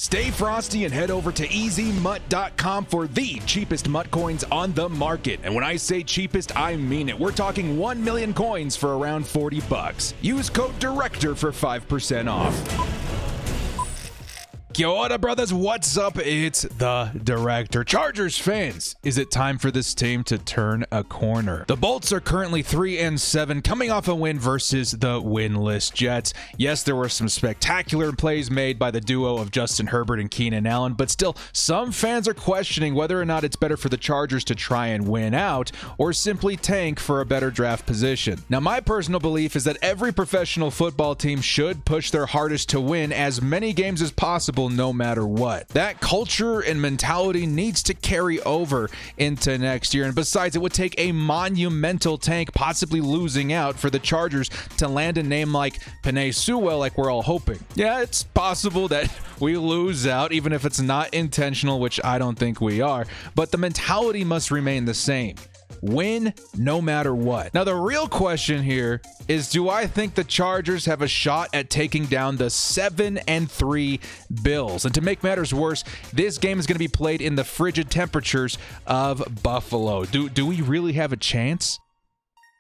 Stay frosty and head over to EasyMut.com for the cheapest MUT coins on the market. And when I say cheapest, I mean it. We're talking 1 million coins for around 40 bucks. Use code DIRECTOR for 5% off. Kia ora, brothers. What's up? It's the Director. Chargers fans, is it time for this team to turn a corner? The Bolts are currently 3-7, coming off a win versus the winless Jets. Yes, there were some spectacular plays made by the duo of Justin Herbert and Keenan Allen, but still, some fans are questioning whether or not it's better for the Chargers to try and win out or simply tank for a better draft position. Now, my personal belief is that every professional football team should push their hardest to win as many games as possible, no matter what. That culture and mentality needs to carry over into next year. And besides, it would take a monumental tank, possibly losing out, for the Chargers to land a name like Penei Sewell like we're all hoping. Yeah, it's possible that we lose out, even if it's not intentional, which I don't think we are. But the mentality must remain the same. Win no matter what. Now, the real question here is, do I think the Chargers have a shot at taking down the 7-3 Bills? And to make matters worse, this game is going to be played in the frigid temperatures of Buffalo. Do we really have a chance?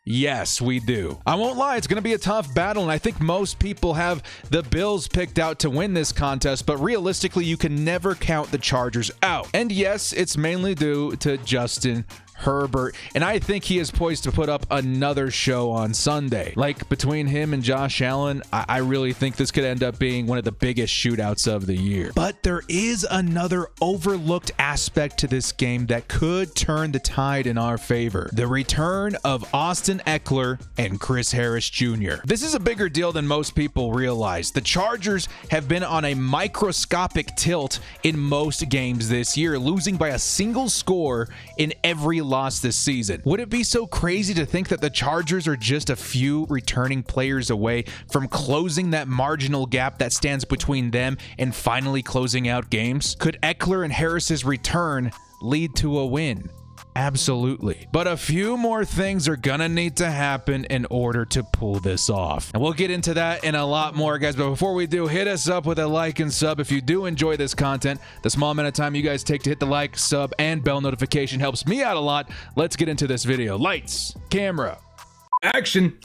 Yes, we do. I won't lie, it's going to be a tough battle, and I think most people have the Bills picked out to win this contest, but realistically, you can never count the Chargers out. And yes, it's mainly due to Justin Herbert, and I think he is poised to put up another show on Sunday. Like, between him and Josh Allen, I really think this could end up being one of the biggest shootouts of the year. But there is another overlooked aspect to this game that could turn the tide in our favor: the return of Austin Ekeler and Chris Harris Jr. This is a bigger deal than most people realize. The Chargers have been on a microscopic tilt in most games this year, losing by a single score in every loss this season. Would it be so crazy to think that the Chargers are just a few returning players away from closing that marginal gap that stands between them and finally closing out games? Could Ekeler and Harris's return lead to a win? Absolutely. But a few more things are gonna need to happen in order to pull this off. And we'll get into that and a lot more, guys. But before we do, hit us up with a like and sub if you do enjoy this content. The small amount of time you guys take to hit the like, sub, and bell notification helps me out a lot. Let's get into this video. Lights, camera, action.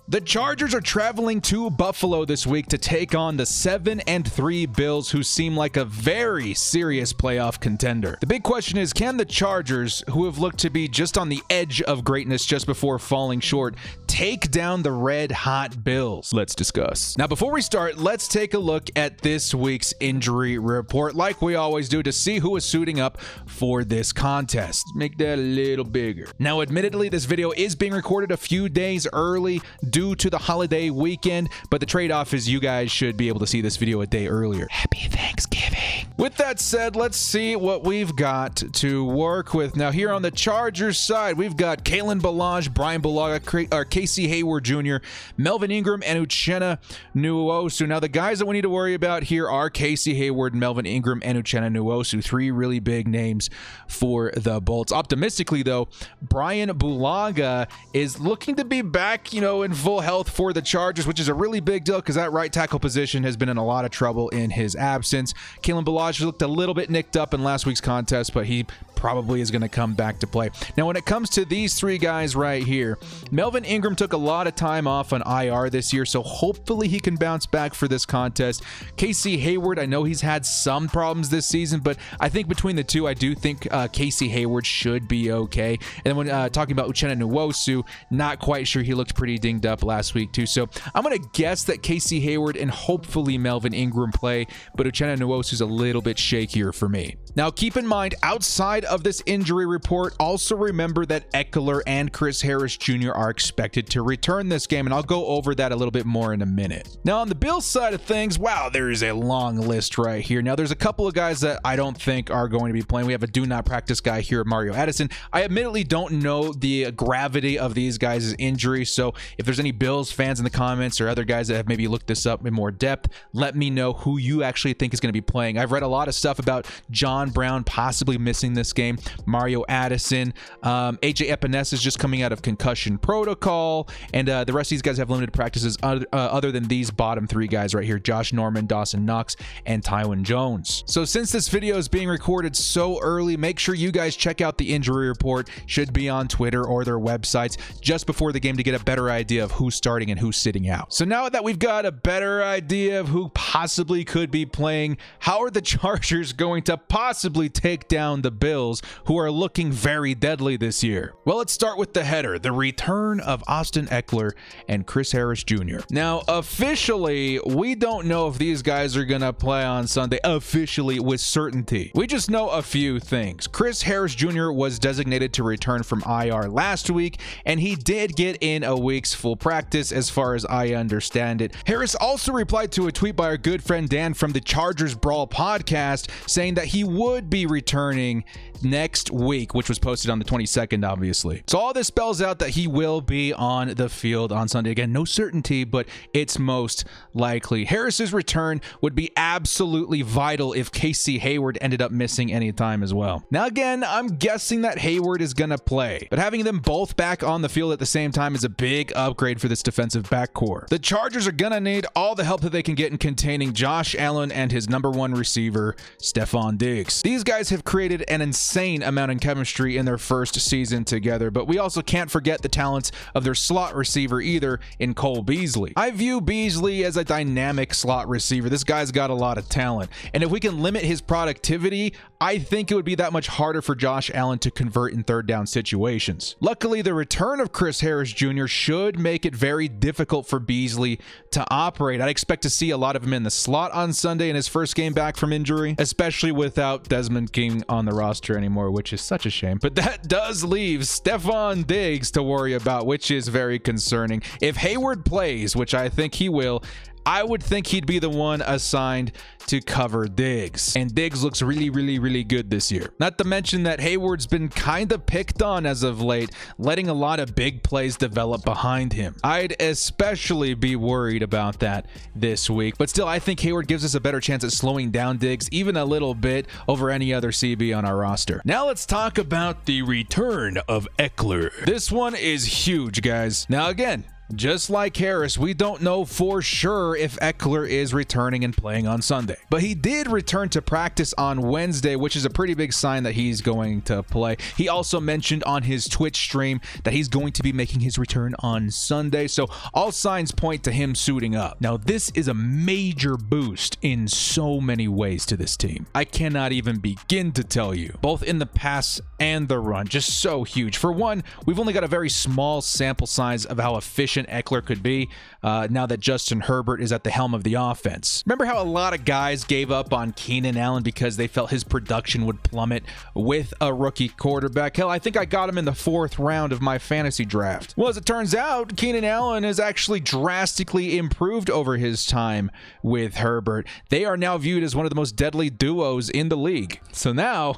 The Chargers are traveling to Buffalo this week to take on the 7-3 Bills, who seem like a very serious playoff contender. The big question is, can the Chargers, who have looked to be just on the edge of greatness just before falling short, take down the red-hot Bills? Let's discuss. Now, before we start, let's take a look at this week's injury report, like we always do, to see who is suiting up for this contest. Make that a little bigger. Now, admittedly, this video is being recorded a few days early due to the holiday weekend, but the trade-off is you guys should be able to see this video a day earlier. Happy Thanksgiving. With that said, let's see what we've got to work with. Now, here on the Chargers side, we've got Kalen Ballage, Brian Bulaga, Casey Hayward Jr., Melvin Ingram, and Uchenna Nwosu. Now, the guys that we need to worry about here are Casey Hayward, Melvin Ingram, and Uchenna Nwosu. Three really big names for the Bolts. Optimistically, though, Brian Bulaga is looking to be back, in full health for the Chargers, which is a really big deal because that right tackle position has been in a lot of trouble in his absence. Kalen Ballage looked a little bit nicked up in last week's contest, but he probably is going to come back to play. Now, when it comes to these three guys right here, Melvin Ingram took a lot of time off on IR this year, so hopefully he can bounce back for this contest. Casey Hayward, I know he's had some problems this season, but I think between the two, I do think Casey Hayward should be okay. And then when talking about Uchenna Nwosu, not quite sure. He looked pretty dinged up last week too, so I'm going to guess that Casey Hayward and hopefully Melvin Ingram play, but Uchenna Nwosu's a little bit shakier for me. Now, keep in mind, outside of this injury report, also remember that Ekeler and Chris Harris Jr. are expected to return this game, and I'll go over that a little bit more in a minute. Now, on the Bills side of things, wow, there is a long list right here. Now, there's a couple of guys that I don't think are going to be playing. We have a do not practice guy here, Mario Addison. I admittedly don't know the gravity of these guys' injuries, so if there's any Bills fans in the comments or other guys that have maybe looked this up in more depth, let me know who you actually think is going to be playing. I've read a lot of stuff about John Brown possibly missing this game, Mario Addison, AJ Epinesa is just coming out of concussion protocol, and the rest of these guys have limited practices other than these bottom three guys right here, Josh Norman, Dawson Knox, and Tywin Jones. So since this video is being recorded so early, make sure you guys check out the injury report. Should be on Twitter or their websites just before the game to get a better idea of who's starting and who's sitting out. So now that we've got a better idea of who possibly could be playing, how are the Chargers going to possibly take down the Bills, who are looking very deadly this year? Well, let's start with the header, the return of Austin Ekeler and Chris Harris Jr. Now, officially, we don't know if these guys are going to play on Sunday officially with certainty. We just know a few things. Chris Harris Jr. was designated to return from IR last week, and he did get in a week's full practice as far as I understand it. Harris also replied to a tweet by our good friend Dan from the Chargers Brawl podcast saying that he would be returning next week, which was posted on the 22nd, obviously. So all this spells out that he will be on the field on Sunday. Again, no certainty, but it's most likely. Harris's return would be absolutely vital if Casey Hayward ended up missing any time as well. Now, again, I'm guessing that Hayward is going to play, but having them both back on the field at the same time is a big upgrade for this defensive backcourt. The Chargers are going to need all the help that they can get in containing Josh Allen and his #1 receiver, Stephon Diggs. These guys have created an insane amount of chemistry in their first season together, but we also can't forget the talents of their slot receiver either in Cole Beasley. I view Beasley as a dynamic slot receiver. This guy's got a lot of talent, and if we can limit his productivity, I think it would be that much harder for Josh Allen to convert in third down situations. Luckily, the return of Chris Harris Jr. should make it very difficult for Beasley to operate. I'd expect to see a lot of him in the slot on Sunday in his first game back from injury, especially without Desmond King on the roster anymore, which is such a shame. But that does leave Stephon Diggs to worry about, which is very concerning. If Hayward plays, which I think he will, I would think he'd be the one assigned to cover Diggs. And Diggs looks really good this year. Not to mention that Hayward's been kind of picked on as of late, letting a lot of big plays develop behind him. I'd especially be worried about that this week. But still, I think Hayward gives us a better chance at slowing down Diggs even a little bit over any other CB on our roster. Now let's talk about the return of Ekeler. This one is huge, guys. Now again, just like Harris, we don't know for sure if Ekeler is returning and playing on Sunday. But he did return to practice on Wednesday, which is a pretty big sign that he's going to play. He also mentioned on his Twitch stream that he's going to be making his return on Sunday, so all signs point to him suiting up. Now, this is a major boost in so many ways to this team. I cannot even begin to tell you, both in the pass and the run, just so huge. For one, we've only got a very small sample size of how efficient Ekeler could be now that Justin Herbert is at the helm of the offense. Remember how a lot of guys gave up on Keenan Allen because they felt his production would plummet with a rookie quarterback? Hell, I think I got him in the 4th round of my fantasy draft. Well, as it turns out, Keenan Allen has actually drastically improved over his time with Herbert. They are now viewed as one of the most deadly duos in the league. So now,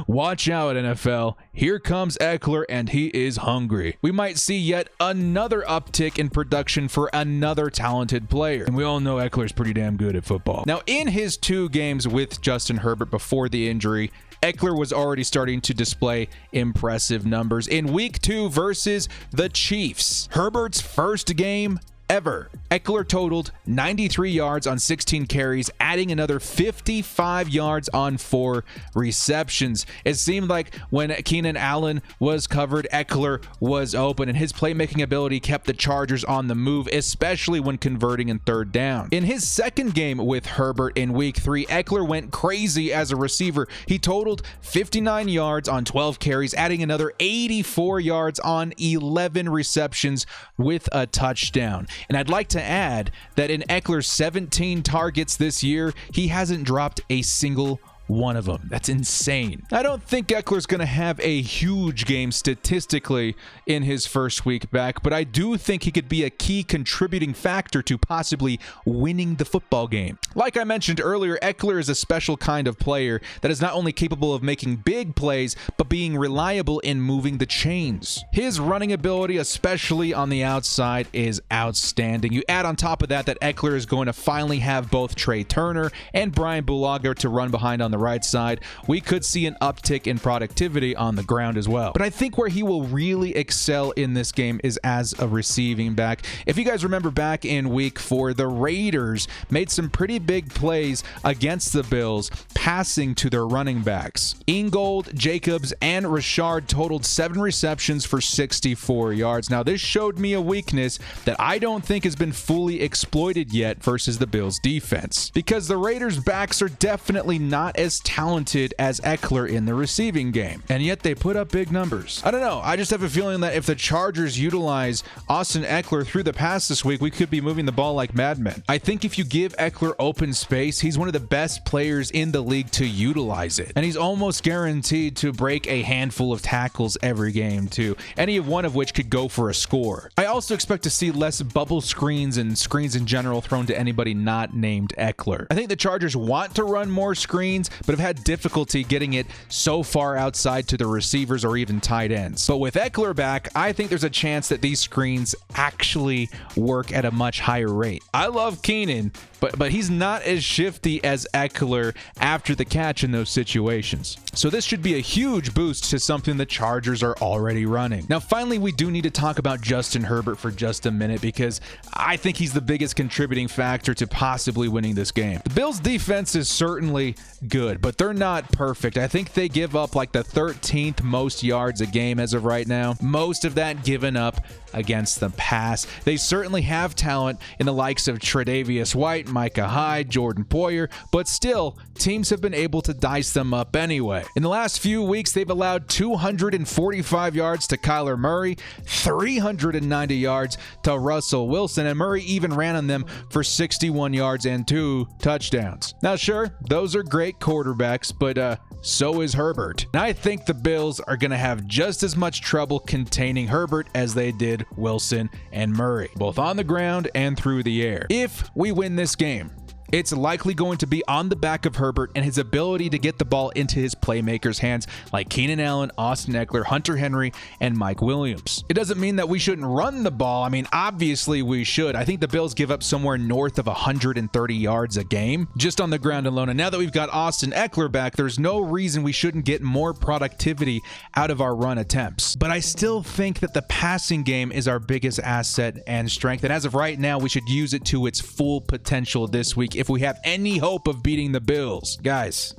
watch out, NFL. Here comes Ekeler, and he is hungry. We might see yet another uptick in production for another talented player. And we all know Ekeler's pretty damn good at football. Now, in his 2 games with Justin Herbert before the injury, Ekeler was already starting to display impressive numbers. In week 2 versus the Chiefs, Herbert's first game ever, Ekeler totaled 93 yards on 16 carries, adding another 55 yards on 4 receptions. It seemed like when Keenan Allen was covered, Ekeler was open, and his playmaking ability kept the Chargers on the move, especially when converting in third down. In his second game with Herbert in week 3, Ekeler went crazy as a receiver. He totaled 59 yards on 12 carries, adding another 84 yards on 11 receptions with a touchdown. And I'd like to add that in Ekeler's 17 targets this year, he hasn't dropped a single one of them. That's insane. I don't think Ekeler's going to have a huge game statistically in his first week back, but I do think he could be a key contributing factor to possibly winning the football game. Like I mentioned earlier, Ekeler is a special kind of player that is not only capable of making big plays, but being reliable in moving the chains. His running ability, especially on the outside, is outstanding. You add on top of that Ekeler is going to finally have both Trey Turner and Brian Bulaga to run behind on the right side. We could see an uptick in productivity on the ground as well. But I think where he will really excel in this game is as a receiving back. If you guys remember back in week 4, the Raiders made some pretty big plays against the Bills, passing to their running backs. Ingold, Jacobs, and Richard totaled 7 receptions for 64 yards. Now, this showed me a weakness that I don't think has been fully exploited yet versus the Bills defense, because the Raiders backs are definitely not as talented as Ekeler in the receiving game, and yet they put up big numbers. I don't know, I just have a feeling that if the Chargers utilize Austin Ekeler through the pass this week, we could be moving the ball like madmen. I think if you give Ekeler open space, he's one of the best players in the league to utilize it, and he's almost guaranteed to break a handful of tackles every game too, any of one of which could go for a score. I also expect to see less bubble screens and screens in general thrown to anybody not named Ekeler. I think the Chargers want to run more screens, but have had difficulty getting it so far outside to the receivers or even tight ends. But with Ekeler back, I think there's a chance that these screens actually work at a much higher rate. I love Keenan, but he's not as shifty as Ekeler after the catch in those situations. So this should be a huge boost to something the Chargers are already running. Now, finally, we do need to talk about Justin Herbert for just a minute, because I think he's the biggest contributing factor to possibly winning this game. The Bills' defense is certainly good, but they're not perfect. I think they give up like the 13th most yards a game as of right now. Most of that given up against the pass. They certainly have talent in the likes of Tre'Davious White, Micah Hyde, Jordan Poyer, but still, teams have been able to dice them up anyway. In the last few weeks, they've allowed 245 yards to Kyler Murray, 390 yards to Russell Wilson, and Murray even ran on them for 61 yards and 2 touchdowns. Now, sure, those are great quarterbacks, but so is Herbert. And I think the Bills are going to have just as much trouble containing Herbert as they did Wilson and Murray, both on the ground and through the air. If we win this game, it's likely going to be on the back of Herbert and his ability to get the ball into his playmakers' hands like Keenan Allen, Austin Ekeler, Hunter Henry, and Mike Williams. It doesn't mean that we shouldn't run the ball. I mean, obviously we should. I think the Bills give up somewhere north of 130 yards a game just on the ground alone. And now that we've got Austin Ekeler back, there's no reason we shouldn't get more productivity out of our run attempts. But I still think that the passing game is our biggest asset and strength. And as of right now, we should use it to its full potential this week if we have any hope of beating the Bills. Guys,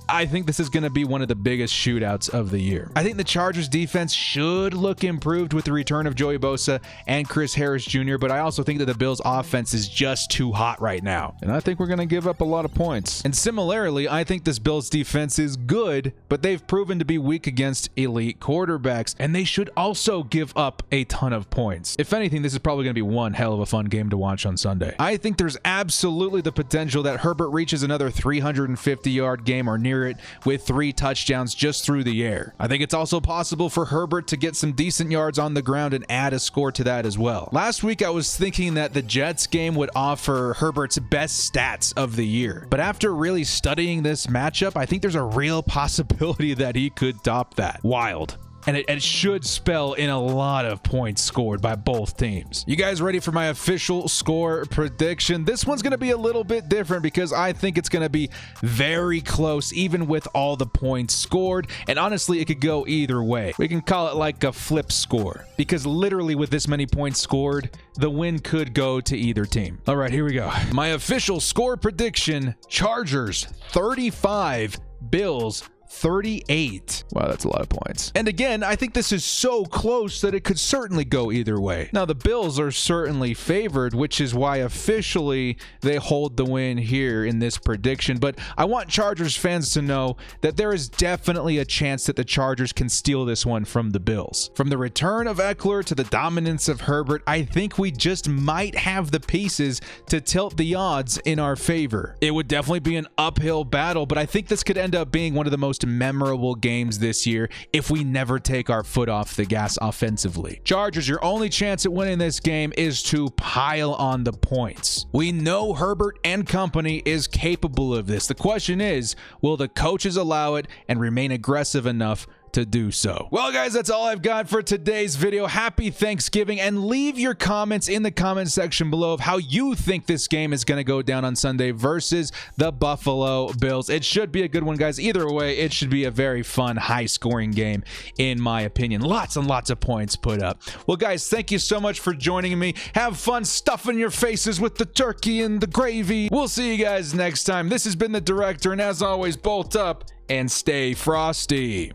I think this is going to be one of the biggest shootouts of the year. I think the Chargers defense should look improved with the return of Joey Bosa and Chris Harris Jr., but I also think that the Bills offense is just too hot right now, and I think we're going to give up a lot of points. And similarly, I think this Bills defense is good, but they've proven to be weak against elite quarterbacks, and they should also give up a ton of points. If anything, this is probably going to be one hell of a fun game to watch on Sunday. I think there's absolutely the potential that Herbert reaches another 350-yard game or near it with 3 touchdowns just through the air. I think it's also possible for Herbert to get some decent yards on the ground and add a score to that as well. Last week, I was thinking that the Jets game would offer Herbert's best stats of the year, but after really studying this matchup, I think there's a real possibility that he could top that. Wild. And it should spell in a lot of points scored by both teams. You guys ready for my official score prediction? This one's going to be a little bit different because I think it's going to be very close, even with all the points scored. And honestly, it could go either way. We can call it like a flip score, because literally with this many points scored, the win could go to either team. All right, here we go. My official score prediction: Chargers 35, Bills 38. Wow, that's a lot of points. And again, I think this is so close that it could certainly go either way. Now, the Bills are certainly favored, which is why officially they hold the win here in this prediction. But I want Chargers fans to know that there is definitely a chance that the Chargers can steal this one from the Bills. From the return of Ekeler to the dominance of Herbert, I think we just might have the pieces to tilt the odds in our favor. It would definitely be an uphill battle, but I think this could end up being one of the most memorable games this year if we never take our foot off the gas offensively. Chargers, your only chance at winning this game is to pile on the points. We know Herbert and company is capable of this. The question is, will the coaches allow it and remain aggressive enough to do so? Well, guys, that's all I've got for today's video. Happy Thanksgiving, and leave your comments in the comment section below of how you think this game is going to go down on Sunday versus the Buffalo Bills. It should be a good one, guys. Either way, it should be a very fun, high-scoring game, in my opinion. Lots and lots of points put up. Well, guys, thank you so much for joining me. Have fun stuffing your faces with the turkey and the gravy. We'll see you guys next time. This has been the Director, and as always, bolt up and stay frosty.